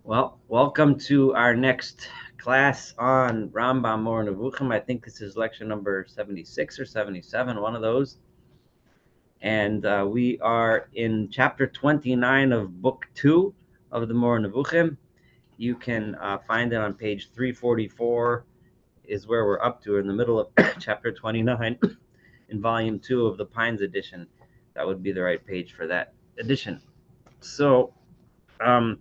Well, welcome to our next class on Rambam Mor Nevuchim. I think this is lecture number 76 or 77, one of those. And we are in chapter 29 of book 2 of the Mor Nevuchim. You can find it on page 344 is where we're up to. We're in the middle of chapter 29 in volume 2 of the Pines edition. That would be the right page for that edition. So, are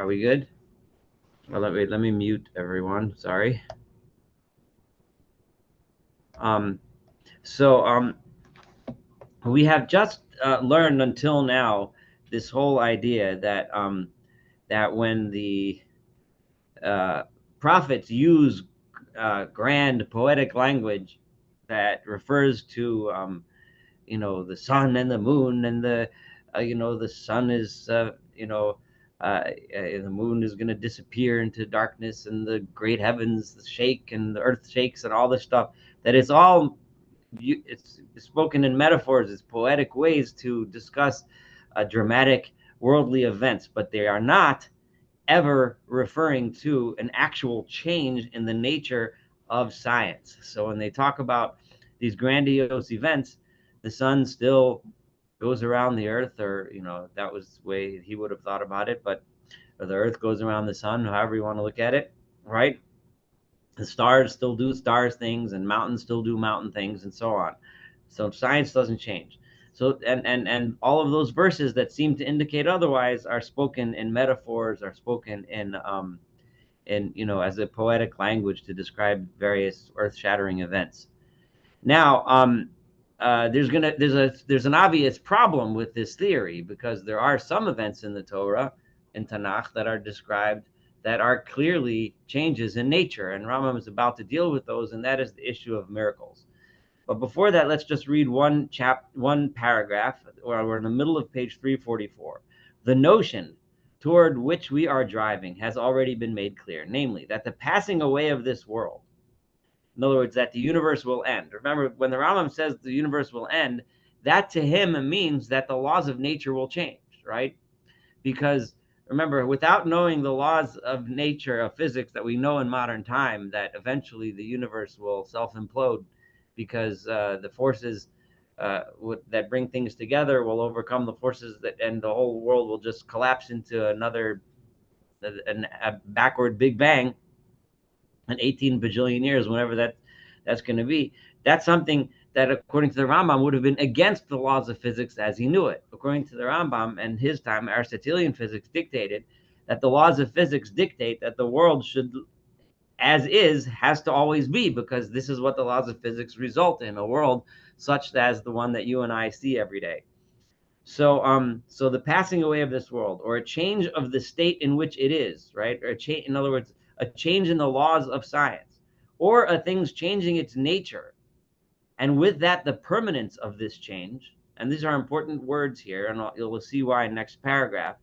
we good? Well, let me mute everyone. Sorry. So we have just learned until now this whole idea that that when the prophets use grand poetic language that refers to the sun and the moon and the the sun is the moon is going to disappear into darkness and the great heavens shake and the earth shakes and all this stuff, that it's spoken in metaphors, it's poetic ways to discuss dramatic worldly events, but they are not ever referring to an actual change in the nature of science. So when they talk about these grandiose events, the sun still goes around the earth, or that was the way he would have thought about it, but the earth goes around the sun, however you want to look at it, right? The stars still do stars things, and mountains still do mountain things, and so on. So science doesn't change. So and all of those verses that seem to indicate otherwise are spoken in metaphors, are spoken in as a poetic language to describe various earth-shattering events. Now, there's an obvious problem with this theory, because there are some events in the Torah, in Tanakh, that are described that are clearly changes in nature, and Rambam is about to deal with those, and that is the issue of miracles. But before that, let's just read one paragraph, where we're in the middle of page 344. The notion toward which we are driving has already been made clear, namely that the passing away of this world, in other words, that the universe will end. Remember, when the Rambam says the universe will end, that to him means that the laws of nature will change, right? Because remember, without knowing the laws of nature, of physics that we know in modern time, that eventually the universe will self-implode, because the forces that bring things together will overcome the forces and the whole world will just collapse into another a backward Big Bang in 18 bajillion years, whenever that's going to be. That's something that, according to the Rambam, would have been against the laws of physics as he knew it. According to the Rambam, and his time, Aristotelian physics dictated that the laws of physics dictate that the world should, as is, has to always be, because this is what the laws of physics result in, a world such as the one that you and I see every day. So the passing away of this world, or a change of the state in which it is, right? Or in other words, a change in the laws of science, or a thing's changing its nature, and with that, the permanence of this change. And these are important words here, and you'll see why in next paragraph.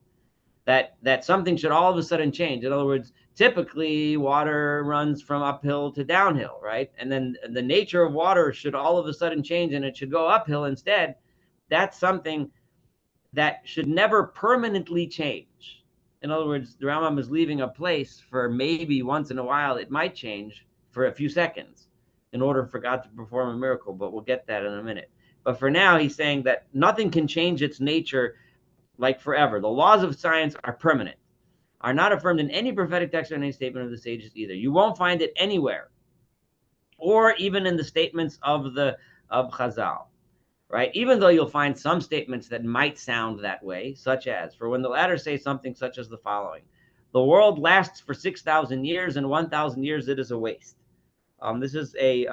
That something should all of a sudden change. In other words, typically water runs from uphill to downhill, right? And then the nature of water should all of a sudden change, and it should go uphill instead. That's something that should never permanently change. In other words, the Rambam is leaving a place for maybe once in a while it might change for a few seconds in order for God to perform a miracle, but we'll get that in a minute. But for now, he's saying that nothing can change its nature like forever. The laws of science are permanent, are not affirmed in any prophetic text or any statement of the sages either. You won't find it anywhere, or even in the statements of Chazal, right? Even though you'll find some statements that might sound that way, such as, for when the latter say something such as the following: the world lasts for 6,000 years, and 1,000 years it is a waste. This is a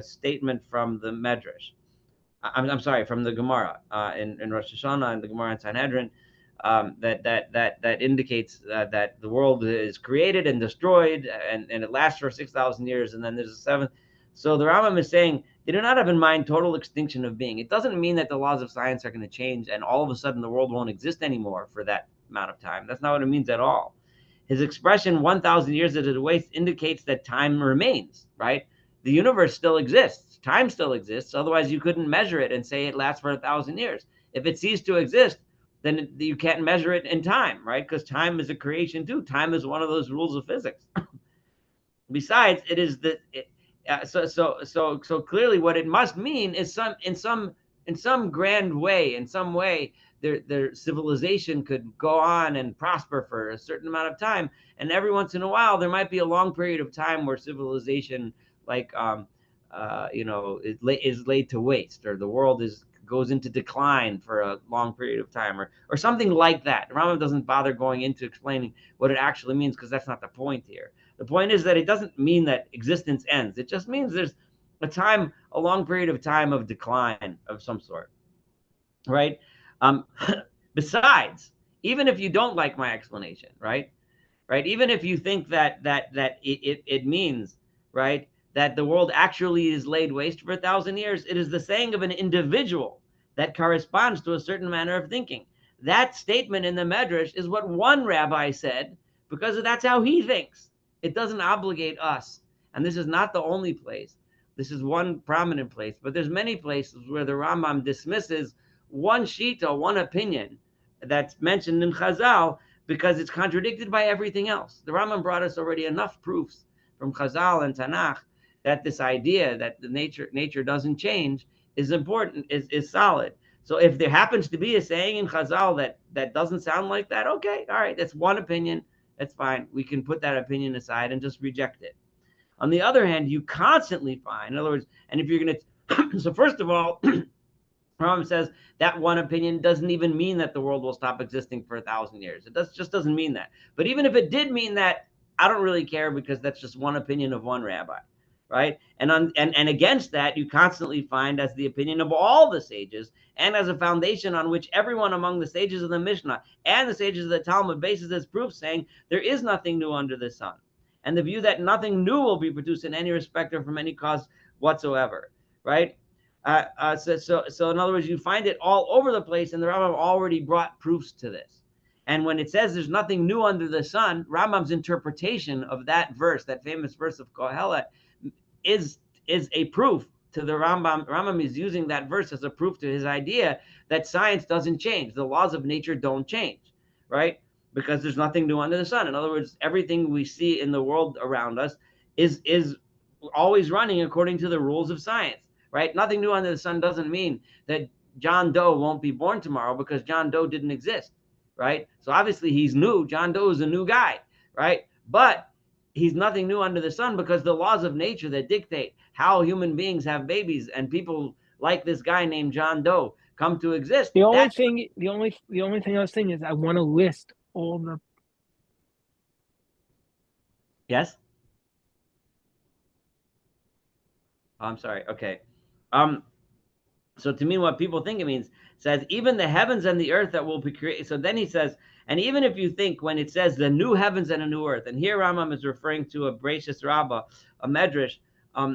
statement from the Medrash. I'm sorry, from the Gemara in Rosh Hashanah and the Gemara in Sanhedrin, that indicates that the world is created and destroyed, and it lasts for 6,000 years, and then there's a seventh. So the Rambam is saying they do not have in mind total extinction of being. It doesn't mean that the laws of science are going to change and all of a sudden the world won't exist anymore for that amount of time. That's not what it means at all. His expression 1,000 years at a waste indicates that time remains, right? The universe still exists. Time still exists. Otherwise, you couldn't measure it and say it lasts for 1,000 years. If it ceased to exist, then you can't measure it in time, right? Because time is a creation too. Time is one of those rules of physics. Besides, it is so clearly what it must mean is in some grand way, in some way, their civilization could go on and prosper for a certain amount of time, and every once in a while there might be a long period of time where civilization, like is laid to waste, or the world is goes into decline for a long period of time, or something like that. Rambam doesn't bother going into explaining what it actually means, because that's not the point here. The point is that it doesn't mean that existence ends. It just means there's a long period of time of decline of some sort, right? Um, Besides, even if you don't like my explanation, right? Even if you think that it means, right, that the world actually is laid waste for 1,000 years, it is the saying of an individual that corresponds to a certain manner of thinking. That statement in the Medrash is what one rabbi said, because that's how he thinks. It doesn't obligate us. And this is not the only place. This is one prominent place, but there's many places where the Rambam dismisses one shita, one opinion that's mentioned in Chazal, because it's contradicted by everything else. The Rambam brought us already enough proofs from Chazal and Tanakh that this idea that the nature doesn't change is important, is solid. So if there happens to be a saying in Chazal that doesn't sound like that, okay, all right, that's one opinion, that's fine. We can put that opinion aside and just reject it. On the other hand, you constantly find, in other words, and if you're going to, so first of all, Rambam says that one opinion doesn't even mean that the world will stop existing for 1,000 years. It just doesn't mean that. But even if it did mean that, I don't really care, because that's just one opinion of one rabbi, right? And against that, you constantly find as the opinion of all the sages, and as a foundation on which everyone among the sages of the Mishnah and the sages of the Talmud bases as proof, saying there is nothing new under the sun, and the view that nothing new will be produced in any respect or from any cause whatsoever, right? So in other words, you find it all over the place, and the Rambam already brought proofs to this. And when it says there's nothing new under the sun, Rambam's interpretation of that verse, that famous verse of Kohelet, is a proof to the Rambam. Rambam is using that verse as a proof to his idea that science doesn't change. The laws of nature don't change, right? Because there's nothing new under the sun. In other words, everything we see in the world around us is always running according to the rules of science, right? Nothing new under the sun doesn't mean that John Doe won't be born tomorrow, because John Doe didn't exist, right? So obviously he's new. John Doe is a new guy, right? But he's nothing new under the sun, because the laws of nature that dictate how human beings have babies and people like this guy named John Doe come to exist. The only thing I was thinking is I want to list all the. Yes. Oh, I'm sorry. Okay. So to me, what people think it means, says even the heavens and the earth that will be created. So then he says, and even if you think when it says the new heavens and a new earth, and here Rambam is referring to a Bereshis Rabbah, a Medrash,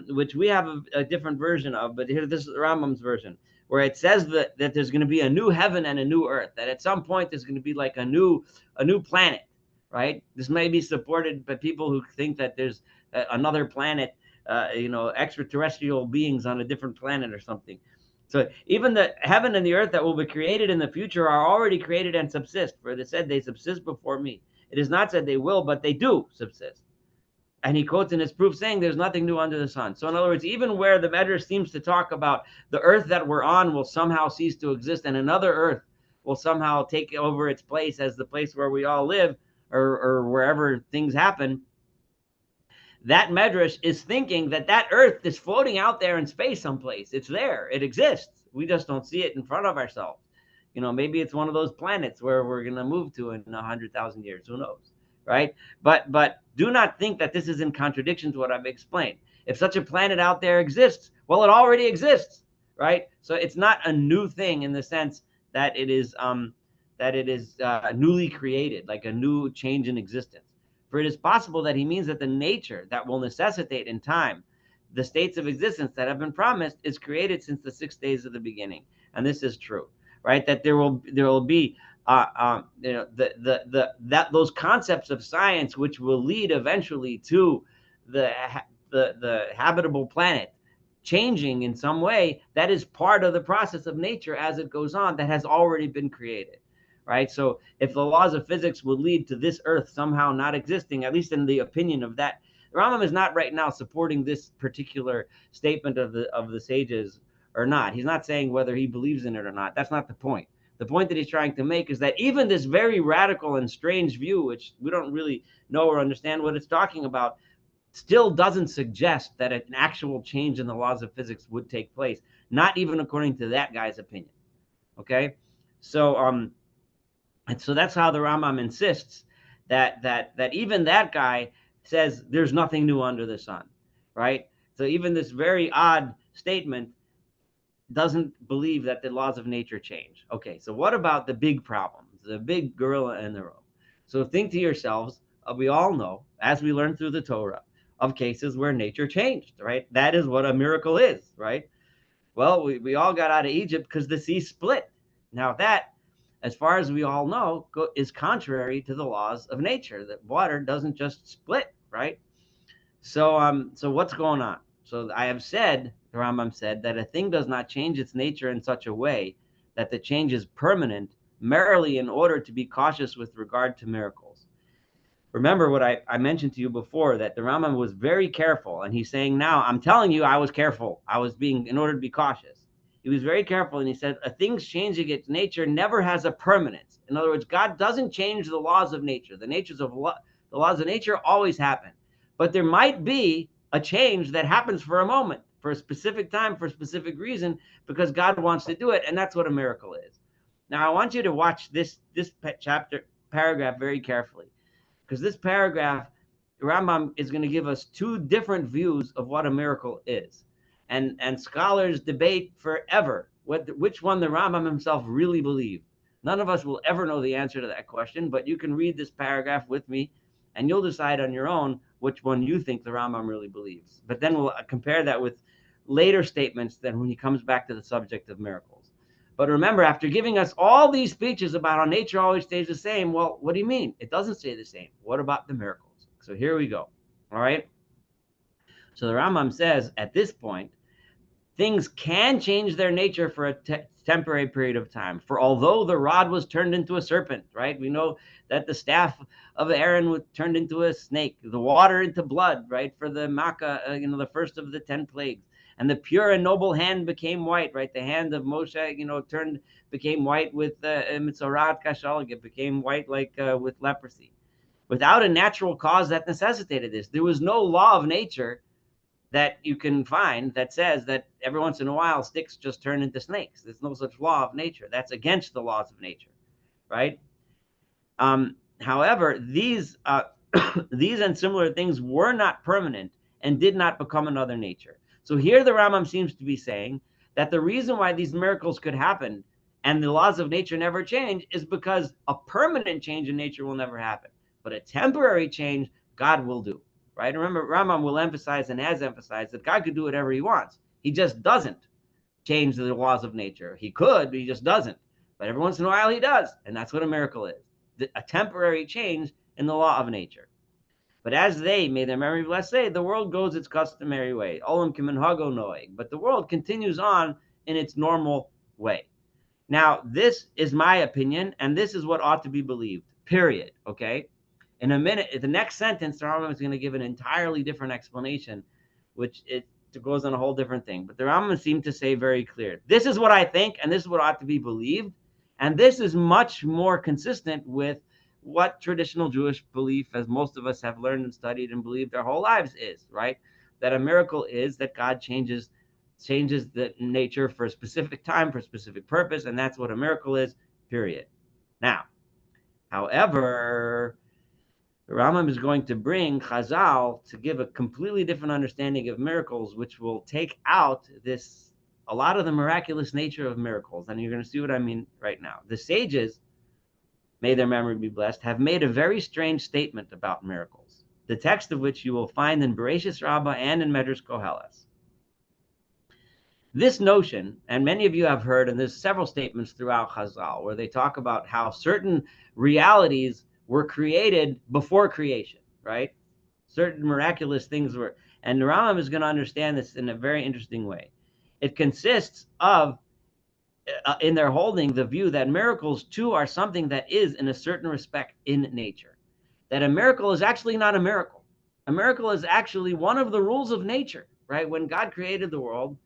which we have a different version of, but here this is Rambam's version, where it says that there's going to be a new heaven and a new earth, that at some point there's going to be like a new planet, right? This may be supported by people who think that there's another planet, extraterrestrial beings on a different planet or something. So even the heaven and the earth that will be created in the future are already created and subsist. For it is said, they subsist before me. It is not said they will, but they do subsist. And he quotes in his proof saying there's nothing new under the sun. So in other words, even where the Medrash seems to talk about the earth that we're on will somehow cease to exist, and another earth will somehow take over its place as the place where we all live, or wherever things happen, that Medrash is thinking that earth is floating out there in space someplace. It's there. It exists. We just don't see it in front of ourselves. Maybe it's one of those planets where we're going to move to in 100,000 years. Who knows, right? But do not think that this is in contradiction to what I've explained. If such a planet out there exists, well, it already exists, right? So it's not a new thing in the sense that it is newly created, like a new change in existence. For it is possible that he means that the nature that will necessitate in time the states of existence that have been promised is created since the 6 days of the beginning, and this is true, right? That there will be those concepts of science which will lead eventually to the habitable planet changing in some way. That is part of the process of nature as it goes on, that has already been created, right? So if the laws of physics would lead to this earth somehow not existing, at least in the opinion of that, Rambam is not right now supporting this particular statement of the sages or not. He's not saying whether he believes in it or not. That's not the point. The point that he's trying to make is that even this very radical and strange view, which we don't really know or understand what it's talking about, still doesn't suggest that an actual change in the laws of physics would take place, not even according to that guy's opinion. Okay, so and so that's how the Rambam insists that even that guy says there's nothing new under the sun, right? So even this very odd statement doesn't believe that the laws of nature change. Okay, so what about the big problems, the big gorilla in the room? So think to yourselves, we all know, as we learn through the Torah, of cases where nature changed, right? That is what a miracle is, right? Well, we all got out of Egypt because the sea split. Now that, as far as we all know, is contrary to the laws of nature, that water doesn't just split, right? So what's going on? So I have said, the Rambam said, that a thing does not change its nature in such a way that the change is permanent, merely in order to be cautious with regard to miracles. Remember what I mentioned to you before, that the Rambam was very careful, and he's saying now, I'm telling you, I was careful. I was being, in order to be cautious. He was very careful, and he said, a thing's changing its nature never has a permanence. In other words, God doesn't change the laws of nature. The laws of nature always happen. But there might be a change that happens for a moment, for a specific time, for a specific reason, because God wants to do it, and that's what a miracle is. Now, I want you to watch this paragraph very carefully, because this paragraph, Rambam is going to give us two different views of what a miracle is. And scholars debate forever which one the Rambam himself really believed. None of us will ever know the answer to that question, but you can read this paragraph with me, and you'll decide on your own which one you think the Rambam really believes. But then we'll compare that with later statements then when he comes back to the subject of miracles. But remember, after giving us all these speeches about how nature always stays the same, well, what do you mean? It doesn't stay the same. What about the miracles? So here we go. All right. So the Rambam says at this point, things can change their nature for a temporary period of time. For although the rod was turned into a serpent, right? We know that the staff of Aaron was turned into a snake, the water into blood, right? For the Makkah, the first of the 10 plagues. And the pure and noble hand became white, right? The hand of Moshe, became white with mitzorat kashal. It became white like with leprosy, without a natural cause that necessitated this. There was no law of nature that you can find that says that every once in a while sticks just turn into snakes. There's no such law of nature. That's against the laws of nature, right? However, these these and similar things were not permanent and did not become another nature. So here the Rambam seems to be saying that the reason why these miracles could happen and the laws of nature never change is because a permanent change in nature will never happen. But a temporary change, God will do, right? Remember, Rambam will emphasize and has emphasized that God could do whatever he wants. He just doesn't change the laws of nature. He could, but he just doesn't. But every once in a while he does. And that's what a miracle is. A temporary change in the law of nature. But as they, may their memory blessed, say, the world goes its customary way. Olam kiminhago noeg. But the world continues on in its normal way. Now, this is my opinion, and this is what ought to be believed, period, okay? In a minute, the next sentence, the Rambam is going to give an entirely different explanation, which it goes on a whole different thing. But the Rambam seemed to say very clear, this is what I think, and this is what ought to be believed. And this is much more consistent with what traditional Jewish belief, as most of us have learned and studied and believed our whole lives, is, right? That a miracle is that God changes the nature for a specific time, for a specific purpose, and that's what a miracle is, period. Now, however, the Rambam is going to bring Chazal to give a completely different understanding of miracles, which will take out a lot of the miraculous nature of miracles. And you're going to see what I mean right now. The sages, may their memory be blessed, have made a very strange statement about miracles, the text of which you will find in Bereshis Rabbah and in Medrash Koheles. This notion, and many of you have heard, and there's several statements throughout Chazal where they talk about how certain realities were created before creation, right? Certain miraculous things were, and the Rambam is going to understand this in a very interesting way. It consists of in their holding the view that miracles too are something that is in a certain respect in nature. That a miracle is actually not a miracle. A miracle is actually one of the rules of nature, right? When God created the world,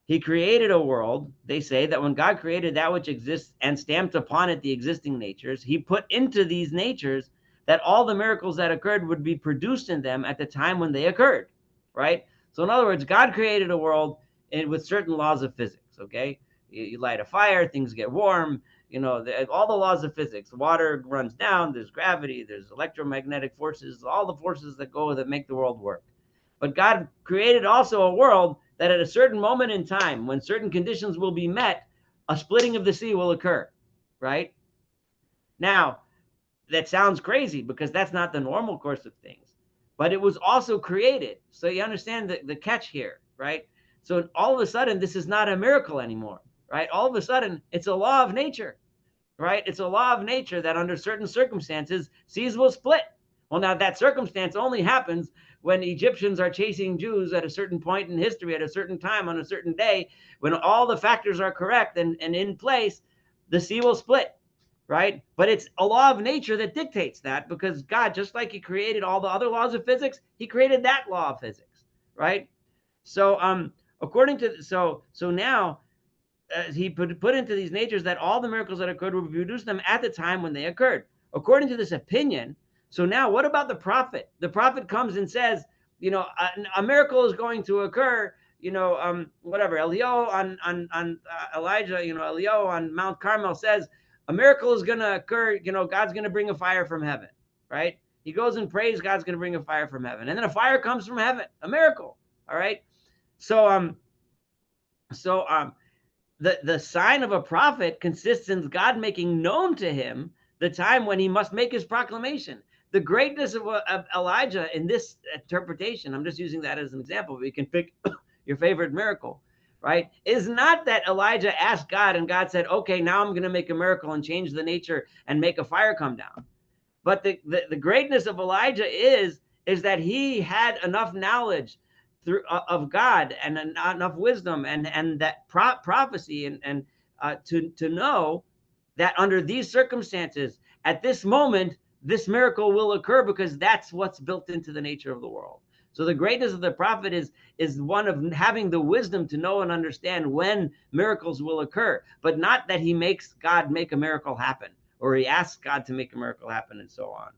he created a world. They say that when God created that which exists and stamped upon it the existing natures, he put into these natures that all the miracles that occurred would be produced in them at the time when they occurred, right? So in other words, God created a world with certain laws of physics, okay? You light a fire, things get warm, all the laws of physics. Water runs down, there's gravity, there's electromagnetic forces, all the forces that make the world work. But God created also a world that at a certain moment in time, when certain conditions will be met, a splitting of the sea will occur, right? Now, that sounds crazy because that's not the normal course of things, but it was also created. So you understand the catch here, right? So all of a sudden, this is not a miracle anymore, right? All of a sudden, it's a law of nature, right? It's a law of nature that under certain circumstances, seas will split. Well, now that circumstance only happens when Egyptians are chasing Jews at a certain point in history, at a certain time, on a certain day, when all the factors are correct and in place, the sea will split, right? But it's a law of nature that dictates that, because God, just like he created all the other laws of physics, he created that law of physics, right? So according to now he put into these natures that all the miracles that occurred would produce them at the time when they occurred. According to this opinion, so now what about the prophet? The prophet comes and says, a miracle is going to occur, whatever. on Elijah, Eliyahu on Mount Carmel says, a miracle is going to occur, God's going to bring a fire from heaven, right? He goes and prays, God's going to bring a fire from heaven. And then a fire comes from heaven, a miracle, all right? So, the sign of a prophet consists in God making known to him the time when he must make his proclamation. The greatness of Elijah in this interpretation, I'm just using that as an example, but you can pick your favorite miracle, right? Is not that Elijah asked God and God said, okay, now I'm going to make a miracle and change the nature and make a fire come down. But the greatness of Elijah is that he had enough knowledge of God and enough wisdom and that prophecy and to know that under these circumstances, at this moment, this miracle will occur, because that's what's built into the nature of the world. So the greatness of the prophet is one of having the wisdom to know and understand when miracles will occur, but not that he makes God make a miracle happen, or he asks God to make a miracle happen, and so on.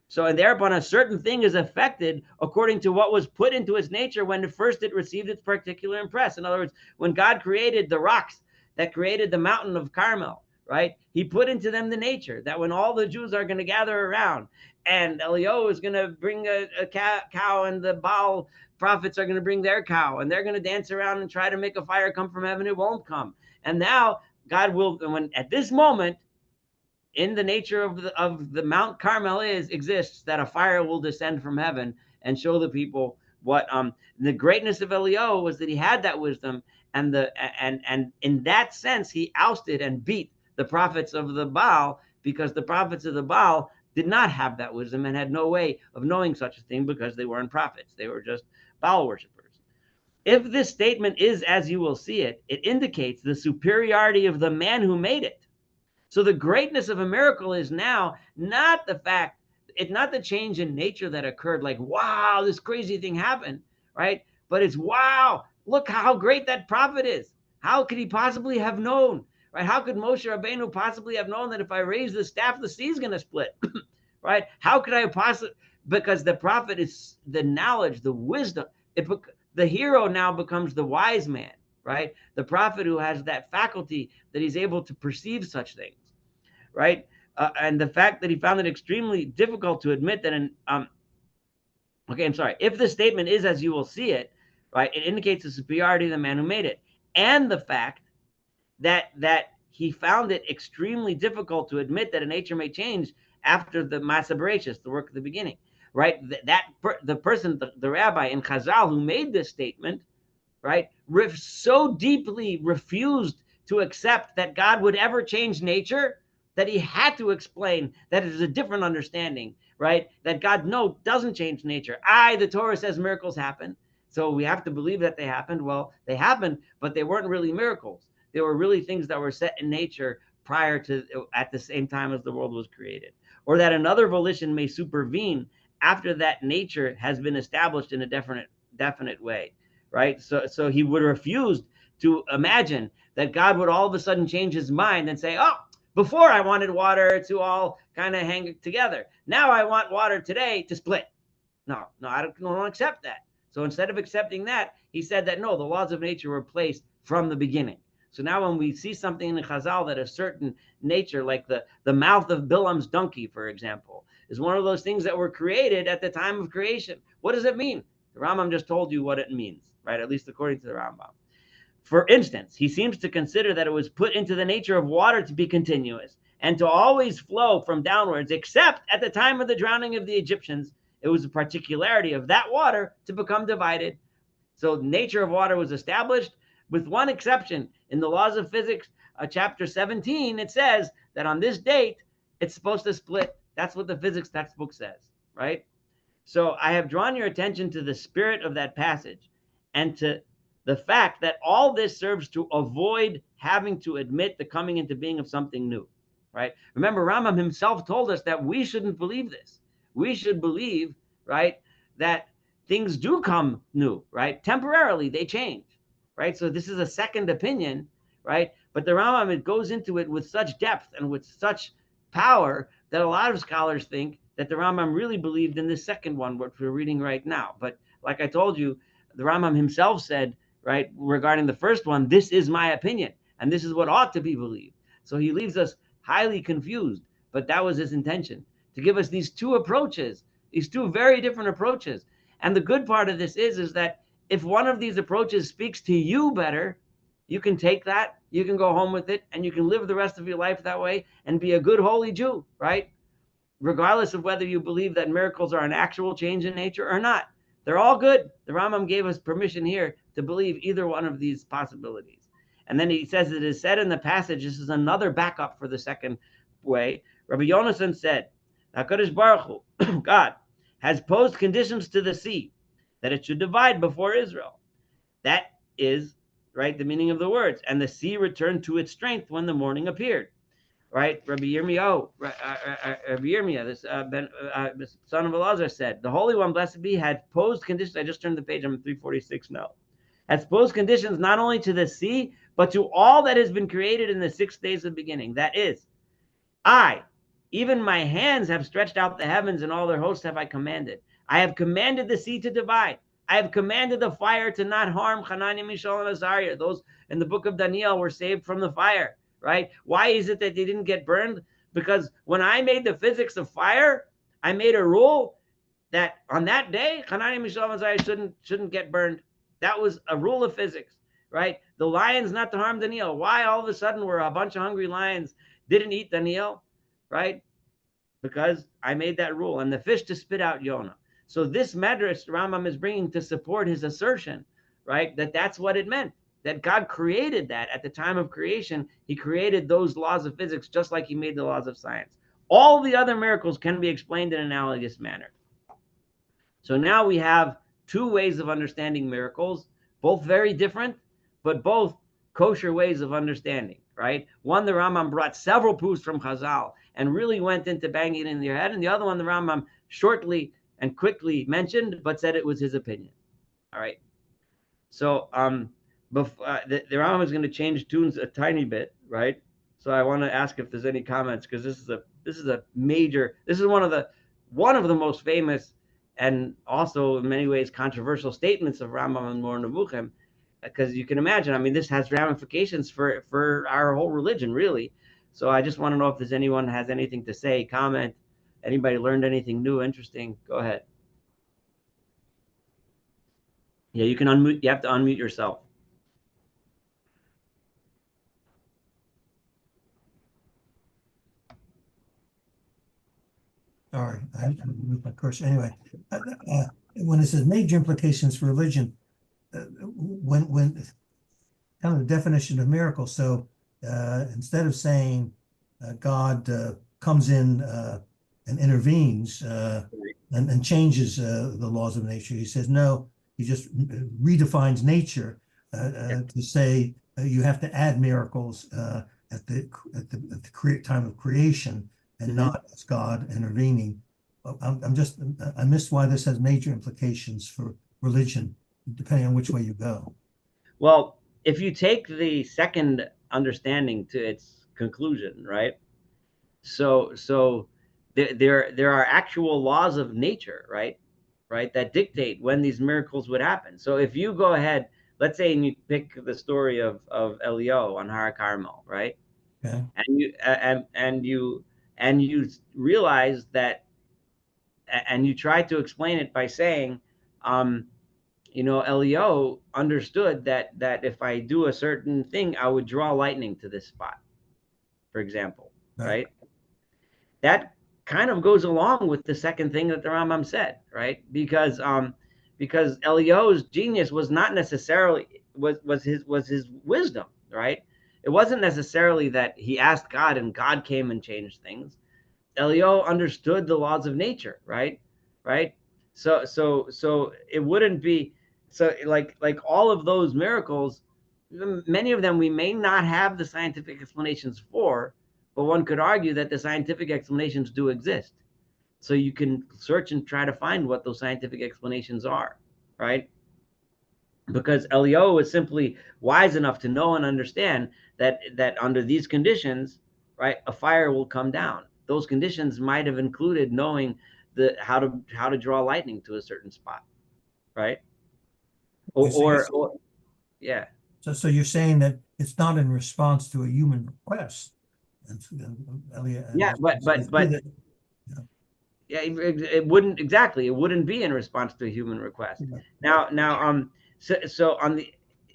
So, and thereupon a certain thing is affected according to what was put into its nature when first it received its particular impress. In other words, when God created the rocks that created the mountain of Carmel, right? He put into them the nature that when all the Jews are going to gather around, and Eliyahu is going to bring a cow, and the Baal prophets are going to bring their cow, and they're going to dance around and try to make a fire come from heaven, it won't come. And now God will, when at this moment, in the nature of the Mount Carmel exists that a fire will descend from heaven and show the people what the greatness of Eliyahu was, that he had that wisdom, and in that sense he ousted and beat the prophets of the Baal, because the prophets of the Baal did not have that wisdom and had no way of knowing such a thing, because they weren't prophets, they were just Baal worshippers. If this statement is as you will see it, it indicates the superiority of the man who made it. So the greatness of a miracle is now not the fact, it's not the change in nature that occurred, like, wow, this crazy thing happened, right? But it's, wow, look how great that prophet is. How could he possibly have known, right? How could Moshe Rabbeinu possibly have known that if I raise the staff, the sea is going to split, right? How could I possibly, because the prophet is the knowledge, the wisdom. The hero now becomes the wise man, right? The prophet who has that faculty that he's able to perceive such things, right? And the fact that he found it extremely difficult to admit that if the statement is as you will see it, right, it indicates the superiority of the man who made it, and the fact that he found it extremely difficult to admit that a nature may change after the Masa Bereshis, the work of the beginning, right? The person, the rabbi in Chazal who made this statement, right, so deeply refused to accept that God would ever change nature, that he had to explain that it is a different understanding, right? That God, no, doesn't change nature. The Torah says miracles happen, so we have to believe that they happened. Well, they happened, but they weren't really miracles. They were really things that were set in nature prior to, at the same time as the world was created. Or that another volition may supervene after that nature has been established in a definite way, right? So he would refuse to imagine that God would all of a sudden change his mind and say, oh, before I wanted water to all kind of hang together. Now I want water today to split. No, I don't accept that. So instead of accepting that, he said that no, the laws of nature were placed from the beginning. So now when we see something in the Chazal that a certain nature, like the mouth of Bilam's donkey, for example, is one of those things that were created at the time of creation. What does it mean? The Rambam just told you what it means, right? At least according to the Rambam. For instance, he seems to consider that it was put into the nature of water to be continuous and to always flow from downwards, except at the time of the drowning of the Egyptians, it was a particularity of that water to become divided. So the nature of water was established, with one exception. In the laws of physics, chapter 17, it says that on this date, it's supposed to split. That's what the physics textbook says, right? So I have drawn your attention to the spirit of that passage and to the fact that all this serves to avoid having to admit the coming into being of something new, right? Remember, Rambam himself told us that we shouldn't believe this. We should believe, right, that things do come new, right? Temporarily, they change, right? So this is a second opinion, right? But the Rambam, it goes into it with such depth and with such power that a lot of scholars think that the Rambam really believed in this second one, what we're reading right now. But like I told you, the Rambam himself said, right, regarding the first one, this is my opinion, and this is what ought to be believed. So he leaves us highly confused, but that was his intention, to give us these two approaches, these two very different approaches. And the good part of this is that if one of these approaches speaks to you better, you can take that, you can go home with it, and you can live the rest of your life that way and be a good holy Jew, right? Regardless of whether you believe that miracles are an actual change in nature or not. They're all good. The Rambam gave us permission here to believe either one of these possibilities. And then he says, it is said in the passage, this is another backup for the second way. Rabbi Yonasan said, HaKadosh Baruch Hu, God, has posed conditions to the sea that it should divide before Israel. That is, right, the meaning of the words. And the sea returned to its strength when the morning appeared. Right, Rabbi Yirmiyahu, this son of Elazar said, the Holy One, blessed be, had posed conditions. I just turned the page, I'm at 346 now. Has posed conditions not only to the sea, but to all that has been created in the 6 days of the beginning. That is, even my hands have stretched out the heavens, and all their hosts have I commanded. I have commanded the sea to divide. I have commanded the fire to not harm Hananiah, Mishael, and Azariah. Those in the book of Daniel were saved from the fire. Right? Why is it that they didn't get burned? Because when I made the physics of fire, I made a rule that on that day, Hananiah, Mishael, and Azariah shouldn't get burned. That was a rule of physics, right? The lions not to harm Daniel. Why all of a sudden were a bunch of hungry lions didn't eat Daniel, right? Because I made that rule. And the fish to spit out Jonah. So this medrash Rambam is bringing to support his assertion, right? That's what it meant. That God created that at the time of creation. He created those laws of physics just like he made the laws of science. All the other miracles can be explained in an analogous manner. So now we have two ways of understanding miracles, both very different, but both kosher ways of understanding, right? One, the Rambam brought several proofs from Chazal and really went into banging it in your head. And the other one, the Rambam shortly and quickly mentioned, but said it was his opinion. All right. So, the Rambam is going to change tunes a tiny bit, right? So I want to ask if there's any comments, because this is one of the most famous and also in many ways controversial statements of Rambam and Moreh Nevuchim, because you can imagine, I mean, this has ramifications for our whole religion, really. So I just want to know if there's anyone has anything to say, comment, anybody learned anything new, interesting, go ahead. Yeah, you can unmute, you have to unmute yourself. Sorry, I moved my cursor. Anyway, when it says major implications for religion, when kind of the definition of miracle. So instead of saying God comes in and intervenes and changes the laws of nature, he says no. He just redefines nature to say you have to add miracles at the time of creation, and not as God intervening. I missed why this has major implications for religion, depending on which way you go. Well, if you take the second understanding to its conclusion, right? So there are actual laws of nature, right? Right, that dictate when these miracles would happen. So if you go ahead, let's say, and you pick the story of Elio on Har Carmel, right? Okay. And you realize that, and you try to explain it by saying, Elio understood that if I do a certain thing, I would draw lightning to this spot, for example, right? That kind of goes along with the second thing that the Rambam said, right? Because Elio's genius was not necessarily was his wisdom, right? It wasn't necessarily that he asked God and God came and changed things. Elio understood the laws of nature, right? Right. So it wouldn't be so like all of those miracles, many of them we may not have the scientific explanations for, but one could argue that the scientific explanations do exist. So you can search and try to find what those scientific explanations are, right? Because Elio is simply wise enough to know and understand that under these conditions, right, a fire will come down. Those conditions might have included knowing how to draw lightning to a certain spot, right? Or yeah. So you're saying that it's not in response to a human request. Yeah, but yeah, it wouldn't exactly. It wouldn't be in response to a human request. Now, so on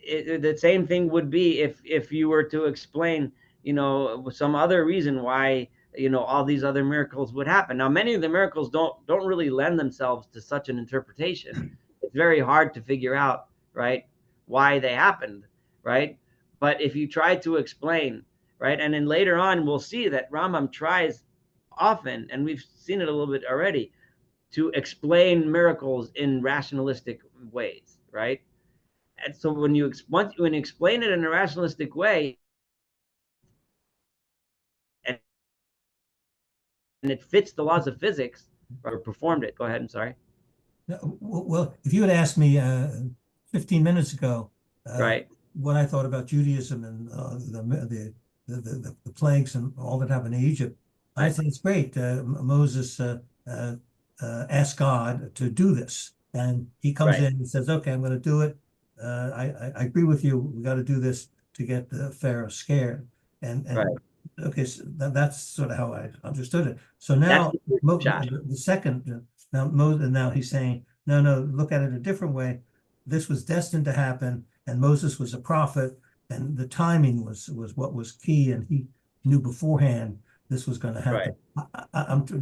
the same thing would be if you were to explain, some other reason why, all these other miracles would happen. Now, many of the miracles don't really lend themselves to such an interpretation. It's very hard to figure out, right, why they happened, right? But if you try to explain, right, and then later on we'll see that Rambam tries often, and we've seen it a little bit already, to explain miracles in rationalistic ways, right? And so when you explain it in a rationalistic way, and it fits the laws of physics, or performed it. Go ahead. I'm sorry. Well, if you had asked me 15 minutes ago, right, what I thought about Judaism and the plagues and all that happened in Egypt, I think it's great. Moses asked God to do this, and he comes in and says, "Okay, I'm going to do it. I agree with you. We got to do this to get the Pharaoh scared." And okay, so that's sort of how I understood it. So now the second, now he's saying, no, look at it a different way. This was destined to happen, and Moses was a prophet, and the timing was what was key, and he knew beforehand this was going to happen.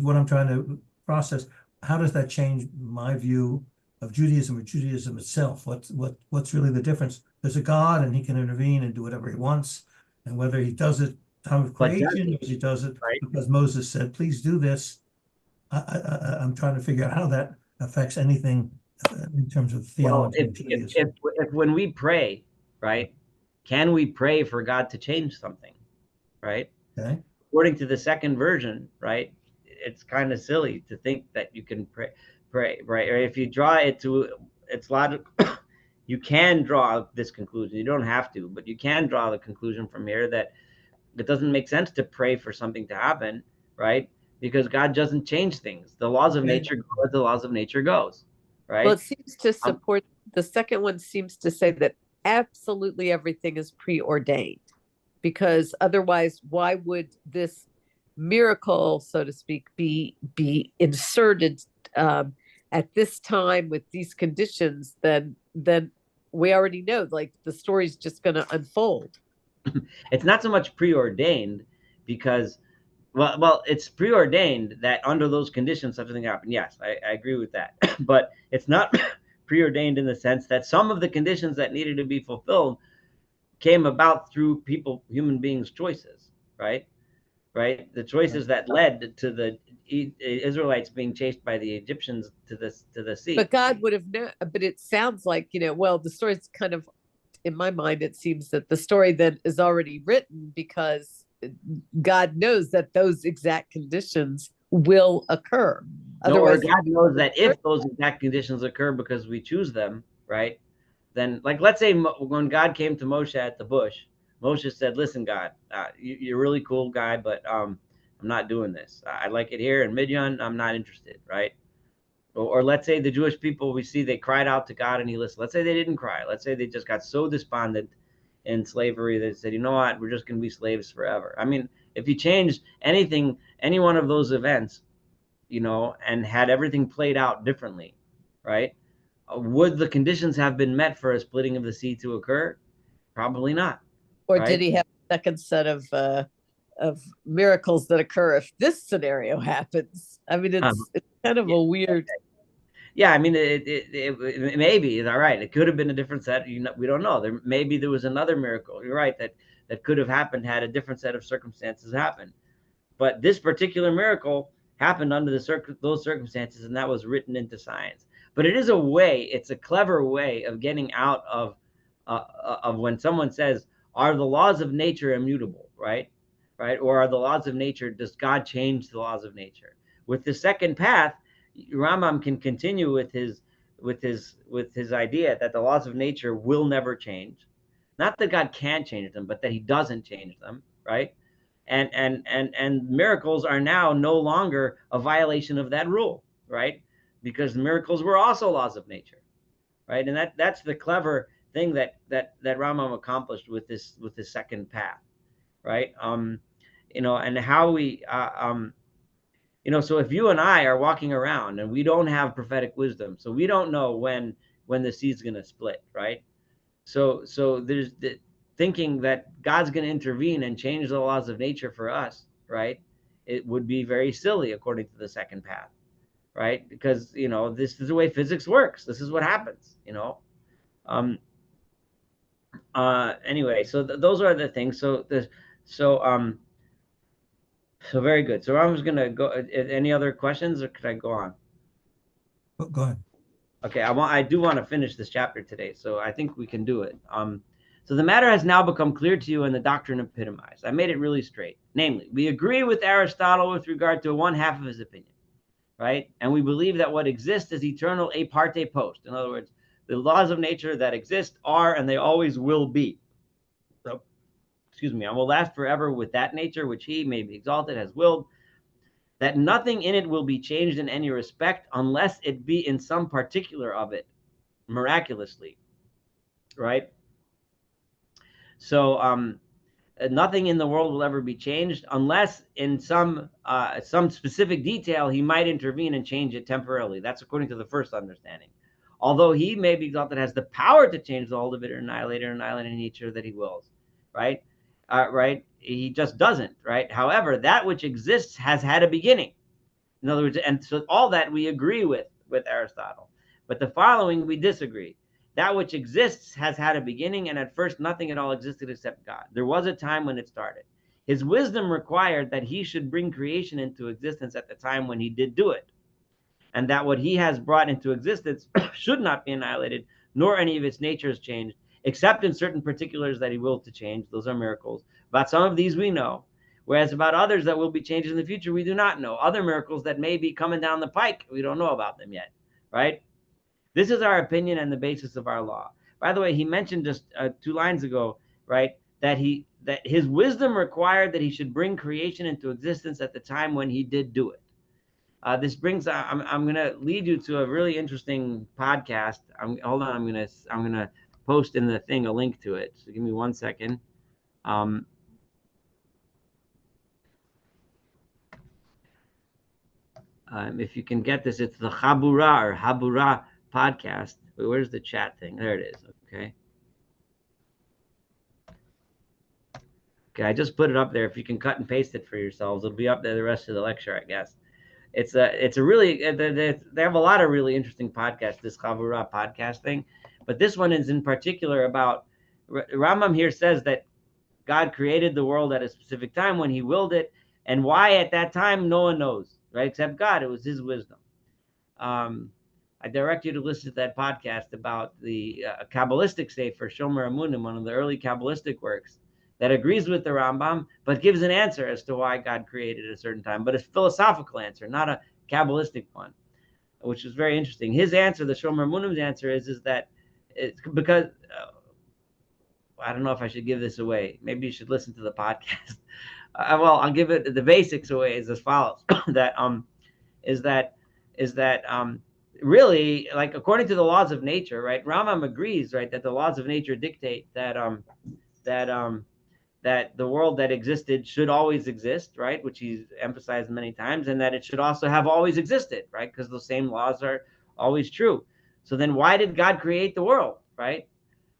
What I'm trying to process, how does that change my view of Judaism or Judaism itself? What's really the difference? There's a God, and he can intervene and do whatever he wants, and whether he does it time of creation, or he does it because Moses said, "Please do this." I'm trying to figure out how that affects anything in terms of theology. Well, if when we pray, right, can we pray for God to change something, right? Okay. According to the second version, right, it's kind of silly to think that you can pray, right? Or if you draw it to its logical, you can draw this conclusion. You don't have to, but you can draw the conclusion from here that it doesn't make sense to pray for something to happen, right? Because God doesn't change things. The laws of nature go as the laws of nature goes, right? Well, it seems to support the second one seems to say that absolutely everything is preordained, because otherwise, why would this miracle, so to speak, be inserted at this time with these conditions? Then we already know, like, the story's just going to unfold. It's not so much preordained because, well, it's preordained that under those conditions such a thing happen. Yes, I agree with that. But it's not preordained in the sense that some of the conditions that needed to be fulfilled came about through human beings' choices, right? Right? The choices that led to the Israelites being chased by the Egyptians to the sea. But God would have known. But it sounds like, well, the story's kind of in my mind, it seems that the story then is already written because God knows that those exact conditions will occur. No, or Otherwise, God knows that if those exact conditions occur because we choose them, right? Then, like, let's say when God came to Moshe at the bush, Moshe said, "Listen, God, you're a really cool guy, but I'm not doing this. I like it here in Midian. I'm not interested, right?" Or let's say the Jewish people, we see they cried out to God and he listened. Let's say they didn't cry. Let's say they just got so despondent in slavery that they said, you know what, we're just going to be slaves forever. I mean, if you change anything, any one of those events, and had everything played out differently, right? Would the conditions have been met for a splitting of the sea to occur? Probably not. or right? did he have a second set of miracles that occur if this scenario happens? I mean, it's kind of a weird. Yeah, I mean, it may be all right. It could have been a different set. We don't know. There was another miracle. You're right that could have happened had a different set of circumstances happened. But this particular miracle happened under those circumstances, and that was written into science. But it is a way. It's a clever way of getting out of when someone says, "Are the laws of nature immutable?" Right? Right? Or are the laws of nature? Does God change the laws of nature? With the second path, Rambam can continue with his idea that the laws of nature will never change. Not that God can't change them, but that he doesn't change them, right? And miracles are now no longer a violation of that rule, right? Because miracles were also laws of nature, right? And that's the clever thing that Rambam accomplished with this second path, right? And how we so if you and I are walking around and we don't have prophetic wisdom, so we don't know when the sea's going to split, right? So there's the thinking that God's going to intervene and change the laws of nature for us, right? It would be very silly according to the second path, right? Because this is the way physics works. This is what happens, Anyway, so those are the things. So very good. So I was going to go. Any other questions, or could I go on? Go ahead. Okay, I do want to finish this chapter today, so I think we can do it. So the matter has now become clear to you and the doctrine epitomized. I made it really straight. Namely, we agree with Aristotle with regard to one half of his opinion, right? And we believe that what exists is eternal a parte post. In other words, the laws of nature that exist are and they always will be. So, and will last forever with that nature which he may be exalted has willed, that nothing in it will be changed in any respect unless it be in some particular of it miraculously, right? So nothing in the world will ever be changed unless in some specific detail he might intervene and change it temporarily. That's according to the first understanding. Although he may be exalted, has the power to change the whole of it or annihilate in nature that he wills, right? Right? He just doesn't, right? However, that which exists has had a beginning. In other words, and so all that we agree with Aristotle. But the following we disagree. That which exists has had a beginning, and at first nothing at all existed except God. There was a time when it started. His wisdom required that he should bring creation into existence at the time when he did do it, and that what he has brought into existence should not be annihilated, nor any of its natures changed, except in certain particulars that he willed to change. Those are miracles. About some of these we know, whereas about others that will be changed in the future, we do not know. Other miracles that may be coming down the pike, we don't know about them yet, right? This is our opinion and the basis of our law. By the way, he mentioned just 2 lines ago, right, that his wisdom required that he should bring creation into existence at the time when he did do it. This brings. I'm going to lead you to a really interesting podcast. Hold on. I'm going to post in the thing a link to it. So give me 1 second. If you can get this, it's the Habura podcast. Wait, where's the chat thing? There it is. Okay. Okay, I just put it up there. If you can cut and paste it for yourselves, it'll be up there the rest of the lecture, I guess. It's a really they have a lot of really interesting podcasts, this Habura podcast thing, but this one is in particular about Rambam here says that God created the world at a specific time when he willed it, and why at that time no one knows, right? Except God. It was his wisdom. I I direct you to listen to that podcast about the Kabbalistic Sefer Shomer Amunim, one of the early Kabbalistic works that agrees with the Rambam, but gives an answer as to why God created at a certain time, but it's a philosophical answer, not a Kabbalistic one, which is very interesting. His answer, the Shomer Amunim's answer, is that it's because I don't know if I should give this away. Maybe you should listen to the podcast. Well, I'll give it the basics away is as follows: really, like according to the laws of nature, right? Rambam agrees, right, that the laws of nature dictate that that the world that existed should always exist, right? Which he's emphasized many times, and that it should also have always existed, right? Because those same laws are always true. So then, why did God create the world, right?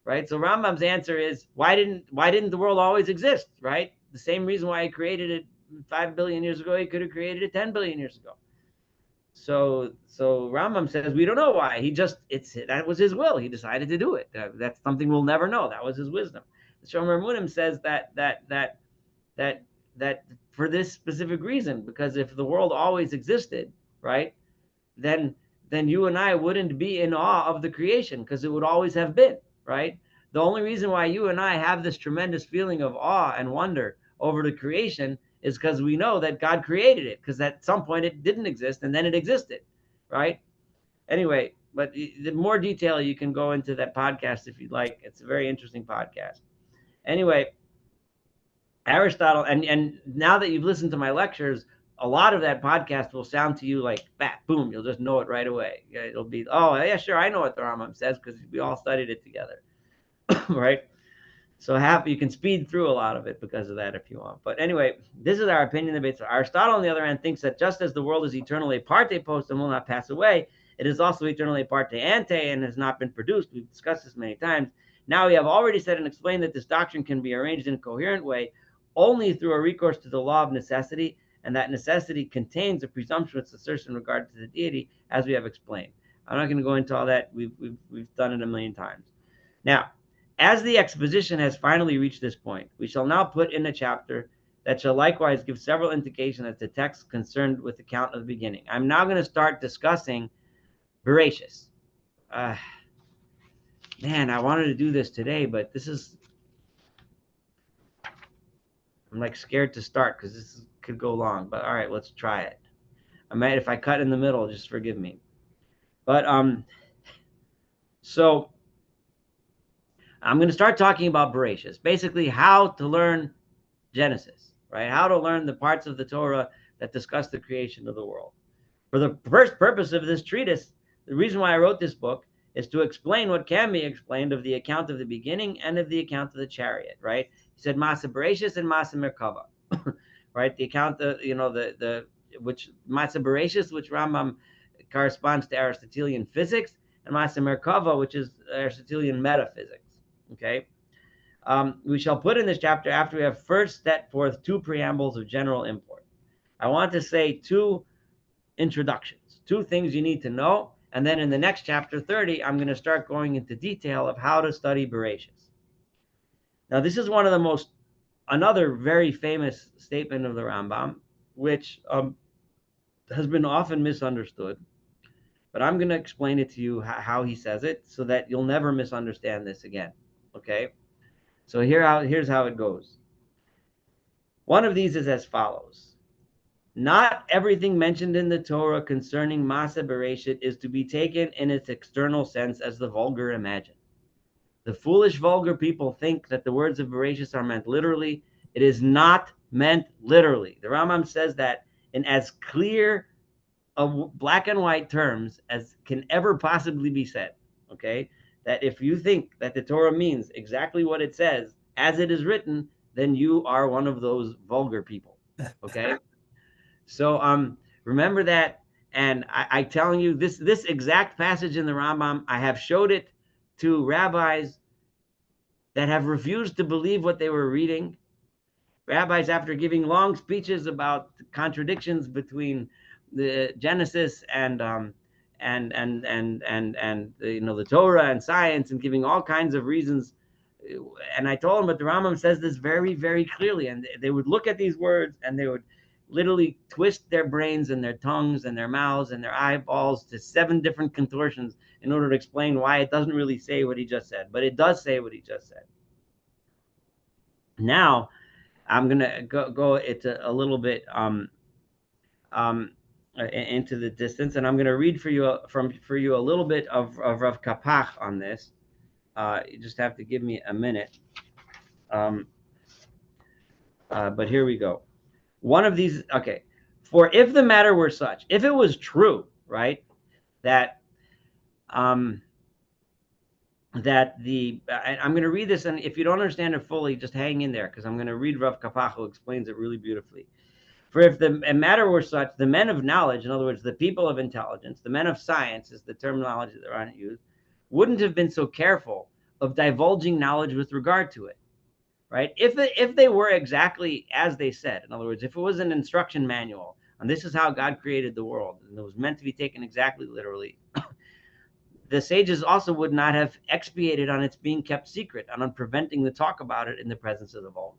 Right. So Rambam's answer is why didn't the world always exist, right? The same reason why he created it 5 billion years ago, he could have created it 10 billion years ago. So Rambam says we don't know why. That was his will. He decided to do it. That's something we'll never know. That was his wisdom. The Shomer Amunim says that for this specific reason, because if the world always existed, right, then you and I wouldn't be in awe of the creation because it would always have been. Right? The only reason why you and I have this tremendous feeling of awe and wonder over the creation is because we know that God created it, because at some point it didn't exist and then it existed, right? Anyway, but the more detail you can go into that podcast if you'd like. It's a very interesting podcast. Anyway, Aristotle, and now that you've listened to my lectures, a lot of that podcast will sound to you like bat, boom, you'll just know it right away. It'll be, oh, yeah, sure, I know what the Rambam says because we all studied it together, right? So you can speed through a lot of it because of that if you want. But anyway, this is our opinion debate. So Aristotle, on the other hand, thinks that just as the world is eternally parte post and will not pass away, it is also eternally parte ante and has not been produced. We've discussed this many times. Now we have already said and explained that this doctrine can be arranged in a coherent way only through a recourse to the law of necessity, and that necessity contains a presumptuous assertion in regard to the deity, as we have explained. I'm not going to go into all that. We've done it a million times. Now, as the exposition has finally reached this point, we shall now put in a chapter that shall likewise give several indications as to texts concerned with the account of the beginning. I'm now going to start discussing Bereshis. Man, I wanted to do this today, but I'm like scared to start because this could go long. But all right, let's try it. I might, if I cut in the middle, just forgive me. But so I'm going to start talking about Bereshis, basically how to learn Genesis, right? How to learn the parts of the Torah that discuss the creation of the world. For the first purpose of this treatise, the reason why I wrote this book is to explain what can be explained of the account of the beginning and of the account of the chariot, right? He said Masa Bereshis and Masa Merkava, right? The account of, which Masa Bereshis, which Rambam corresponds to Aristotelian physics, and Masa Merkava, which is Aristotelian metaphysics. Okay, we shall put in this chapter after we have first set forth two preambles of general import. I want to say two introductions, two things you need to know, and then in the next chapter 30, I'm going to start going into detail of how to study Bereshis. Now, this is one of another very famous statement of the Rambam, which has been often misunderstood, but I'm going to explain it to you how he says it so that you'll never misunderstand this again. Okay, so here's how it goes. One of these is as follows. Not everything mentioned in the Torah concerning Masa Bereshit is to be taken in its external sense as the vulgar imagine. The foolish vulgar people think that the words of Bereshit are meant literally. It is not meant literally. The Rambam says that in as clear of black and white terms as can ever possibly be said. Okay, that if you think that the Torah means exactly what it says as it is written, then you are one of those vulgar people. Okay, so remember that. And I telling you this exact passage in the Rambam, I have showed it to rabbis that have refused to believe what they were reading. Rabbis, after giving long speeches about contradictions between the Genesis and the Torah and science, and giving all kinds of reasons. And I told them, but the Rambam says this very, very clearly, and they would look at these words and they would literally twist their brains and their tongues and their mouths and their eyeballs to 7 different contortions in order to explain why it doesn't really say what he just said, but it does say what he just said. Now, I'm gonna go into a little bit into the distance, and I'm gonna read for you a little bit of Rav Kapach on this. You just have to give me a minute. But here we go. One of these, okay. For if the matter were such, if it was true, right, that I'm going to read this, and if you don't understand it fully, just hang in there, because I'm going to read Rav Kapach, who explains it really beautifully. For if the matter were such, the men of knowledge, in other words, the people of intelligence, the men of science is the terminology that Ron used, wouldn't have been so careful of divulging knowledge with regard to it, right? If they were exactly as they said, in other words, if it was an instruction manual, and this is how God created the world, and it was meant to be taken exactly literally, the sages also would not have expiated on its being kept secret and on preventing the talk about it in the presence of the vulgar.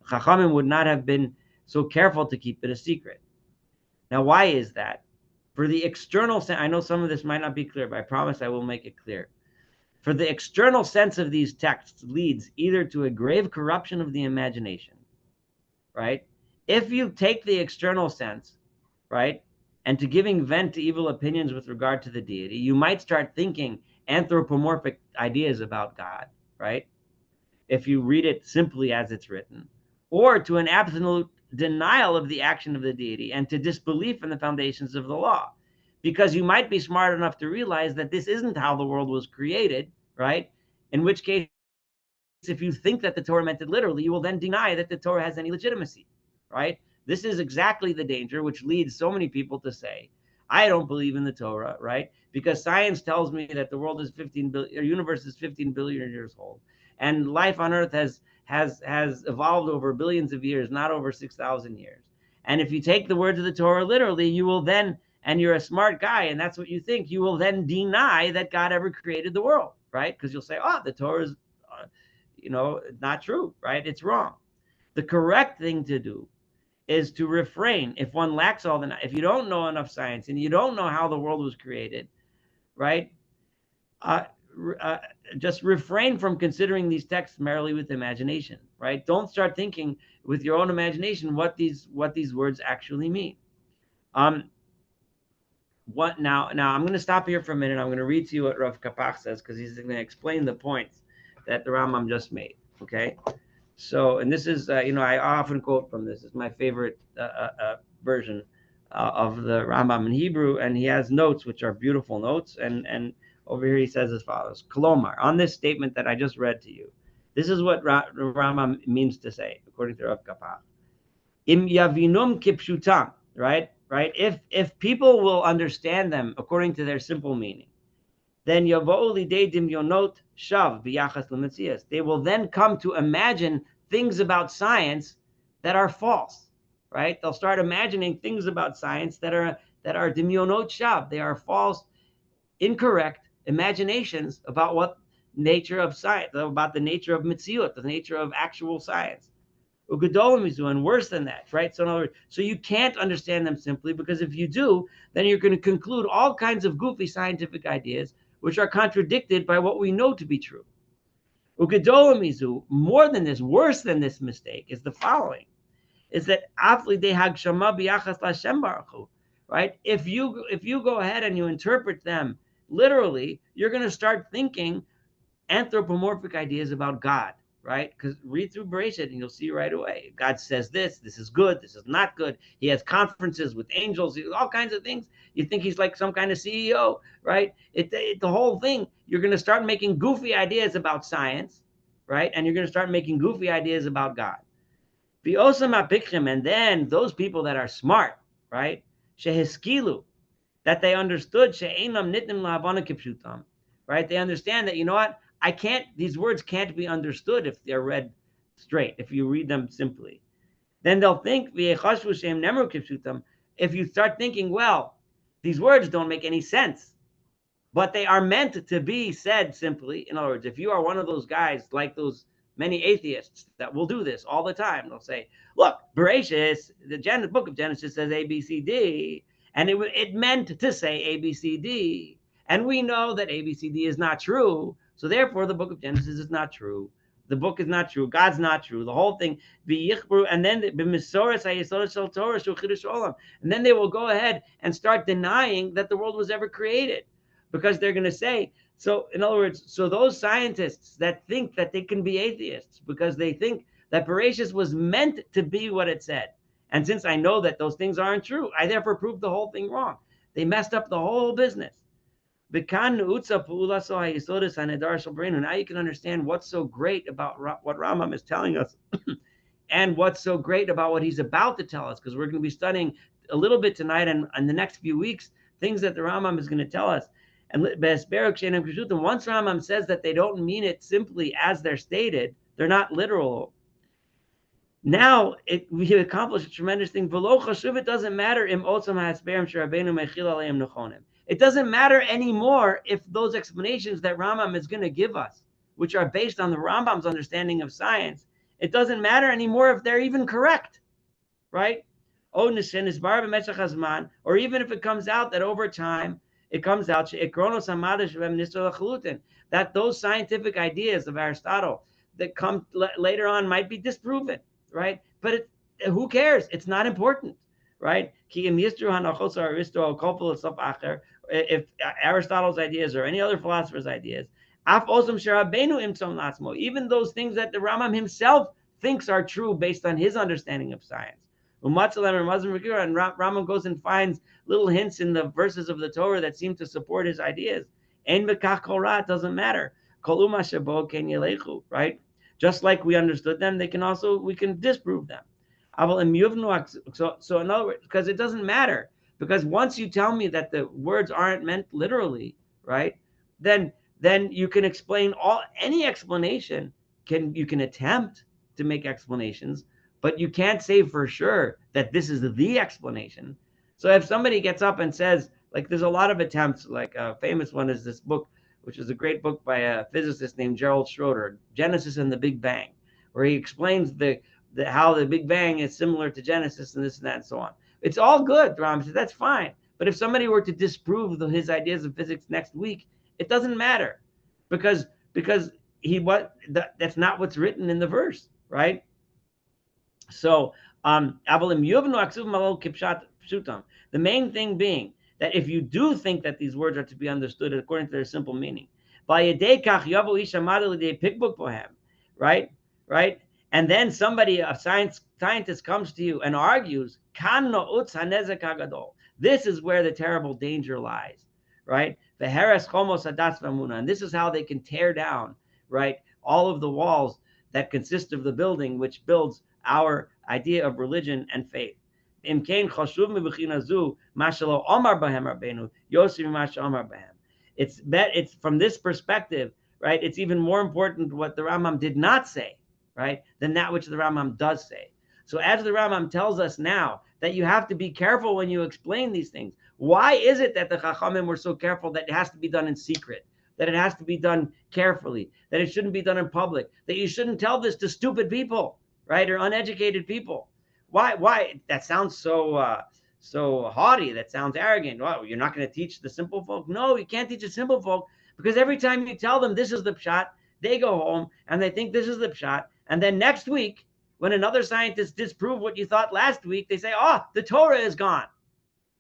Chachamim would not have been so careful to keep it a secret. Now, why is that? For the external sense, I know some of this might not be clear, but I promise I will make it clear. For the external sense of these texts leads either to a grave corruption of the imagination, right? If you take the external sense, right, and to giving vent to evil opinions with regard to the deity, you might start thinking anthropomorphic ideas about God, right? If you read it simply as it's written, or to an absolute denial of the action of the deity and to disbelief in the foundations of the law, because you might be smart enough to realize that this isn't how the world was created, right? In which case, if you think that the Torah meant it literally, you will then deny that the Torah has any legitimacy, right? This is exactly the danger which leads so many people to say, I don't believe in the Torah, right? Because science tells me that the world is 15 billion, or universe is 15 billion years old, and life on Earth has evolved over billions of years, not over 6,000 years. And if you take the words of the Torah literally, you will then, and you're a smart guy, and that's what you think, you will then deny that God ever created the world, right? Because you'll say, oh, the Torah is, not true, right? It's wrong. The correct thing to do is to refrain. If one lacks if you don't know enough science and you don't know how the world was created, right? Just refrain from considering these texts merely with imagination, right? Don't start thinking with your own imagination what these words actually mean. What now? Now I'm going to stop here for a minute. I'm going to read to you what Rav Kapach says, because he's going to explain the points that the Rambam just made. Okay. So, and this is, I often quote from this. It's my favorite version of the Rambam in Hebrew, and he has notes, which are beautiful notes. And over here he says as follows: Kolomar, on this statement that I just read to you, this is what Rambam means to say, according to Rav Kapach. Im yavinum kipshutam, right? If people will understand them according to their simple meaning, then yavo'u lidei dimyonot shav biyachas lemetzias. They will then come to imagine things about science that are false, right? They'll start imagining things about science that are dimyonot shav. They are false, incorrect imaginations about what nature of science, about the nature of metziut, the nature of actual science. And worse than that, right? So in other words, so you can't understand them simply, because if you do, then you're going to conclude all kinds of goofy scientific ideas which are contradicted by what we know to be true. More than this, worse than this mistake is the following: is that right? If you go ahead and you interpret them literally, you're going to start thinking anthropomorphic ideas about God, right? Because read through Bereshit and you'll see right away. God says this is good, this is not good. He has conferences with angels, all kinds of things. You think he's like some kind of CEO, right? The whole thing, you're going to start making goofy ideas about science, right? And you're going to start making goofy ideas about God. And then those people that are smart, right? Shehiskilu, that they understood, right? They understand that, you know what? These words can't be understood if they're read straight, if you read them simply. Then they'll think, if you start thinking, well, these words don't make any sense, but they are meant to be said simply. In other words, if you are one of those guys, like those many atheists that will do this all the time. They'll say, look, Bereshis, the book of Genesis says A, B, C, D, and it meant to say A, B, C, D. And we know that A, B, C, D is not true. So therefore, the book of Genesis is not true. The book is not true. God's not true. The whole thing. And then and then they will go ahead and start denying that the world was ever created, because they're going to say, so in other words, so those scientists that think that they can be atheists because they think that Bereshis was meant to be what it said, and since I know that those things aren't true, I therefore proved the whole thing wrong. They messed up the whole business. Now you can understand what's so great about what Rambam is telling us and what's so great about what he's about to tell us, because we're going to be studying a little bit tonight and in the next few weeks, things that the Rambam is going to tell us. And once Rambam says that they don't mean it simply as they're stated, they're not literal. Now we have accomplished a tremendous thing. It doesn't matter. It doesn't matter anymore if those explanations that Rambam is going to give us, which are based on the Rambam's understanding of science, it doesn't matter anymore if they're even correct, right? Or even if it comes out that over time, it comes out that those scientific ideas of Aristotle that come later on might be disproven, right? But who cares? It's not important, right? If Aristotle's ideas or any other philosopher's ideas, even those things that the Rambam himself thinks are true based on his understanding of science. And Rambam goes and finds little hints in the verses of the Torah that seem to support his ideas. It doesn't matter. Right? Just like we understood them, we can disprove them. So in other words, because it doesn't matter. Because once you tell me that the words aren't meant literally, right, then you can explain any explanation. You can attempt to make explanations, but you can't say for sure that this is the explanation. So if somebody gets up and says, like, there's a lot of attempts, like a famous one is this book, which is a great book by a physicist named Gerald Schroeder, Genesis and the Big Bang, where he explains how the Big Bang is similar to Genesis and this and that and so on. It's all good, Ram says, that's fine. But if somebody were to disprove his ideas of physics next week, it doesn't matter, because that's not what's written in the verse, right? So the main thing being that if you do think that these words are to be understood according to their simple meaning, right? And then a scientist comes to you and argues, this is where the terrible danger lies, right? And this is how they can tear down, right, all of the walls that consist of the building, which builds our idea of religion and faith. It's from this perspective, right? It's even more important what the Rambam did not say, right, than that which the Rambam does say. So as the Rambam tells us now that you have to be careful when you explain these things. Why is it that the Chachamim were so careful that it has to be done in secret, that it has to be done carefully, that it shouldn't be done in public, that you shouldn't tell this to stupid people, right, or uneducated people? Why? That sounds so haughty. That sounds arrogant. Well, you're not going to teach the simple folk? No, you can't teach the simple folk, because every time you tell them this is the pshat, they go home and they think this is the pshat, and then next week, when another scientist disproves what you thought last week, they say, oh, the Torah is gone,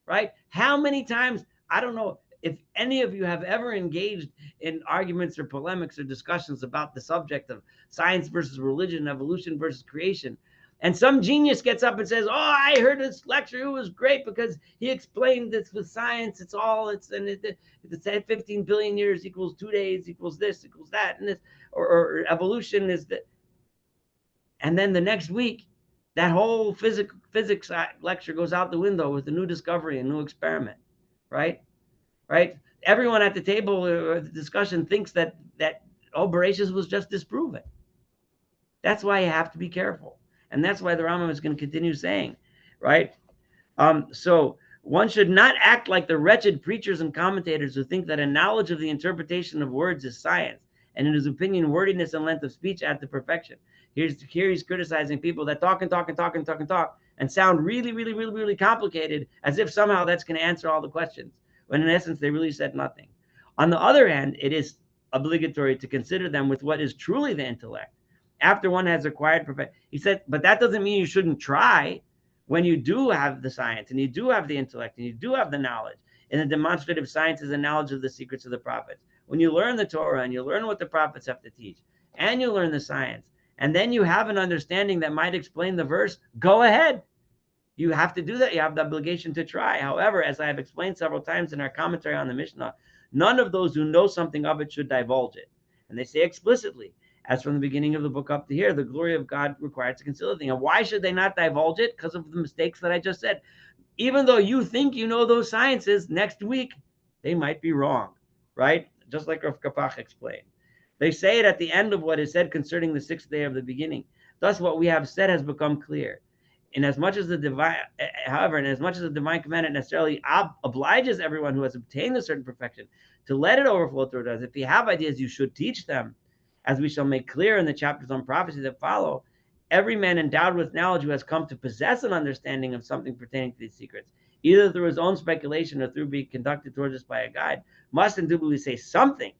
right? How many times, I don't know if any of you have ever engaged in arguments or polemics or discussions about the subject of science versus religion, evolution versus creation, and some genius gets up and says, oh, I heard this lecture, it was great because he explained this with science, it's 15 billion years equals 2 days equals this equals that, and this, or evolution is that. And then the next week, that whole physics lecture goes out the window with a new discovery, a new experiment, right? Right? Everyone at the table or the discussion thinks that Bereshis was just disproven. That's why you have to be careful. And that's why the Rambam is going to continue saying, right? So one should not act like the wretched preachers and commentators who think that a knowledge of the interpretation of words is science, and in his opinion, wordiness and length of speech add to perfection. Here he's criticizing people that talk and talk and talk and talk and talk and sound really, really, really, really complicated, as if somehow that's going to answer all the questions, when in essence, they really said nothing. On the other hand, it is obligatory to consider them with what is truly the intellect, after one has acquired perfection. He said, but that doesn't mean you shouldn't try when you do have the science and you do have the intellect and you do have the knowledge in the demonstrative sciences and knowledge of the secrets of the prophets. When you learn the Torah and you learn what the prophets have to teach, and you learn the science, and then you have an understanding that might explain the verse, go ahead. You have to do that. You have the obligation to try. However, as I have explained several times in our commentary on the Mishnah, none of those who know something of it should divulge it. And they say explicitly, as from the beginning of the book up to here, the glory of God requires to conceal the thing. And why should they not divulge it? Because of the mistakes that I just said. Even though you think you know those sciences, next week, they might be wrong, right? Just like Rav Kapach explained. They say it at the end of what is said concerning the sixth day of the beginning. Thus, what we have said has become clear. However, in as much as the divine commandment necessarily obliges everyone who has obtained a certain perfection to let it overflow through us, if you have ideas, you should teach them, as we shall make clear in the chapters on prophecy that follow. Every man endowed with knowledge who has come to possess an understanding of something pertaining to these secrets, either through his own speculation or through being conducted towards us by a guide, must indubitably say something.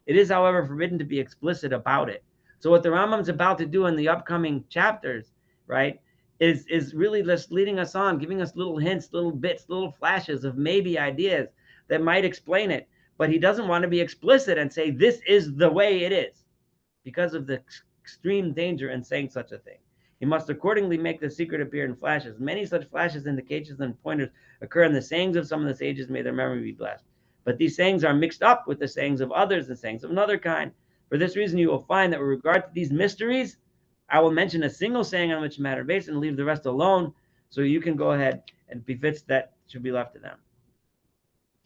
It is, however, forbidden to be explicit about it. So what the Rambam's about to do in the upcoming chapters, right, is really just leading us on, giving us little hints, little bits, little flashes of maybe ideas that might explain it. But he doesn't want to be explicit and say, this is the way it is, because of the extreme danger in saying such a thing. He must accordingly make the secret appear in flashes. Many such flashes, indications, and pointers occur in the sayings of some of the sages, may their memory be blessed. But these sayings are mixed up with the sayings of others and sayings of another kind. For this reason, you will find that with regard to these mysteries, I will mention a single saying on which matter based and leave the rest alone, so you can go ahead and befits that should be left to them.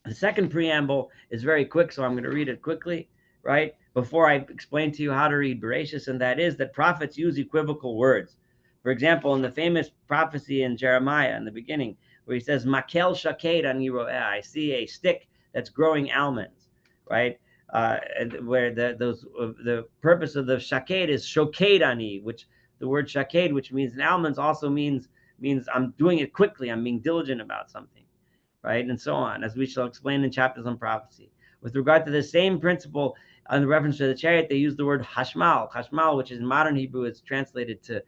The second preamble is very quick, so I'm going to read it quickly, right? Before I explain to you how to read Bereshis, and that is that prophets use equivocal words. For example, in the famous prophecy in Jeremiah in the beginning, where he says, Makel shaked ani ro'eh, I see a stick that's growing almonds, right? Where the purpose of the shaked is shoked ani, which the word shaked, which means almonds, also means I'm doing it quickly, I'm being diligent about something, right? And so on, as we shall explain in chapters on prophecy. With regard to the same principle, on the reference to the chariot, they use the word hashmal. Hashmal, which is in modern Hebrew, is translated to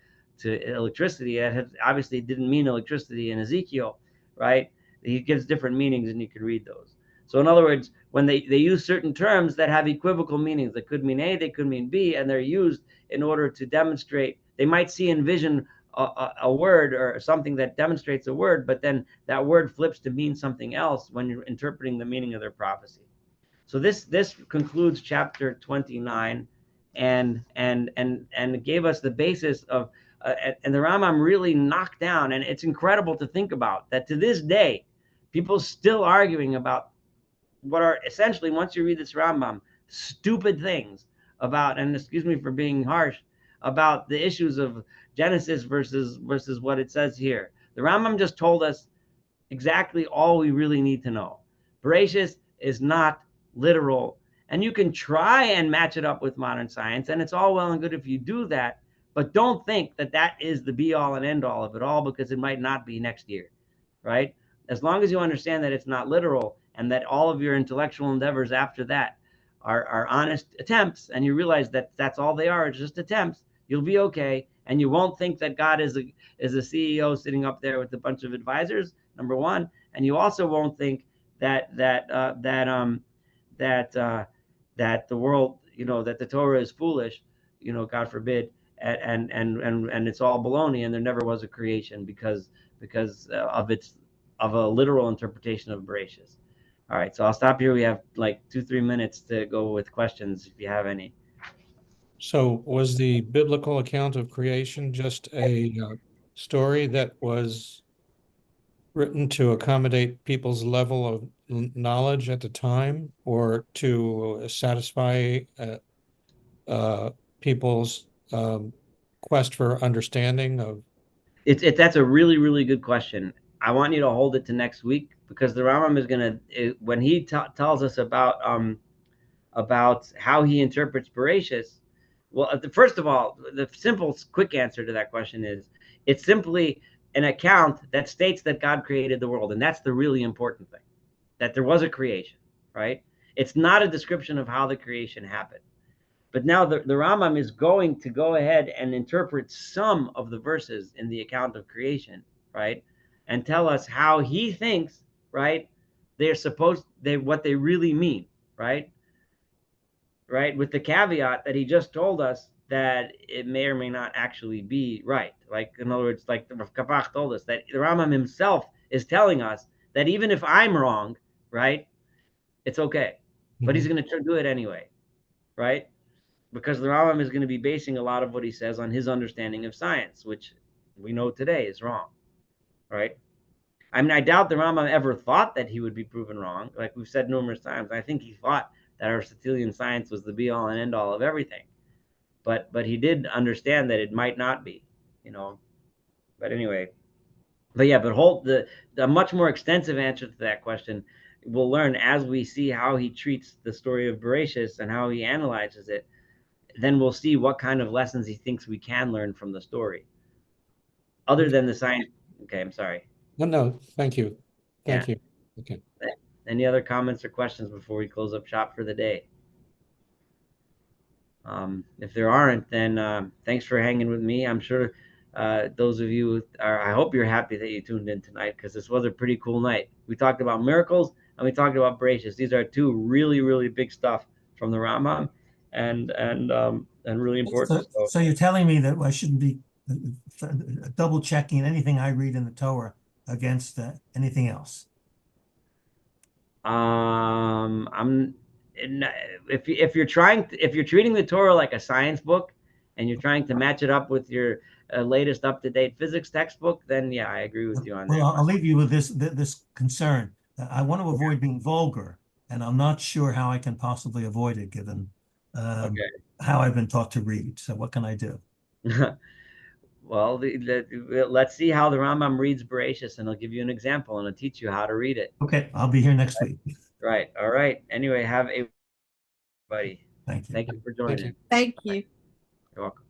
electricity. It obviously didn't mean electricity in Ezekiel, right? He gives different meanings, and you can read those. So in other words, when they use certain terms that have equivocal meanings, they could mean A, they could mean B, and they're used in order to demonstrate, they might see and envision a word or something that demonstrates a word, but then that word flips to mean something else when you're interpreting the meaning of their prophecy. So this concludes chapter 29, and gave us the basis of, and the Rambam really knocked down, and it's incredible to think about that to this day, people still arguing about what are essentially, once you read this Rambam, stupid things about, and excuse me for being harsh, about the issues of Genesis versus what it says here. The Rambam just told us exactly all we really need to know. Bereshis is not literal, and you can try and match it up with modern science, and it's all well and good if you do that, but don't think that that is the be all and end all of it all, because it might not be next year, right? As long as you understand that it's not literal, and that all of your intellectual endeavors after that are honest attempts, and you realize that that's all they are, just attempts, you'll be okay, and you won't think that God is a CEO sitting up there with a bunch of advisors, number one, and you also won't think that the world, that the Torah is foolish, God forbid, and it's all baloney, and there never was a creation because of a literal interpretation of Bereshis. All right, so I'll stop here. We have like 2-3 minutes to go with questions if you have any. So was the biblical account of creation just a story that was written to accommodate people's level of knowledge at the time, or to satisfy people's quest for understanding of? That's a really, really good question. I want you to hold it to next week, because the Rambam is going to, when he tells us about about how he interprets Bereshis. Well, first of all, the simple, quick answer to that question is it's simply an account that states that God created the world. And that's the really important thing, that there was a creation, right? It's not a description of how the creation happened. But now the Rambam is going to go ahead and interpret some of the verses in the account of creation, right? And tell us how he thinks, right? What they really mean, right? Right? With the caveat that he just told us that it may or may not actually be right. Like, in other words, like Rav Kapach told us that the Rambam himself is telling us that even if I'm wrong, right, it's okay. But he's going to do it anyway, right? Because the Rambam is going to be basing a lot of what he says on his understanding of science, which we know today is wrong, right? I mean, I doubt the Rambam ever thought that he would be proven wrong. Like we've said numerous times, I think he thought that Aristotelian science was the be-all and end-all of everything. But he did understand that it might not be, you know. But anyway, but yeah, but the much more extensive answer to that question we'll learn as we see how he treats the story of Bereshis and how he analyzes it. Then we'll see what kind of lessons he thinks we can learn from the story, other than the science. Okay, I'm sorry. No, thank you. Thank you. Okay. Any other comments or questions before we close up shop for the day? If there aren't, then thanks for hanging with me. I'm sure those of you I hope you're happy that you tuned in tonight, because this was a pretty cool night. We talked about miracles and we talked about Bereshis. These are two really, really big stuff from the Rambam, and really important. So you're telling me that I shouldn't be double checking anything I read in the Torah against anything else? If you're treating the Torah like a science book and you're trying to match it up with your latest up-to-date physics textbook, then yeah, I agree with you on that. Well, I'll leave you with this concern. I want to avoid being vulgar, and I'm not sure how I can possibly avoid it given how I've been taught to read. So what can I do? Well, let's see how the Rambam reads Bereshis, and I'll give you an example, and I'll teach you how to read it. Okay, I'll be here next week. Right. All right. Anyway, have a buddy. Thank you. Thank you for joining. Thank you. You're welcome.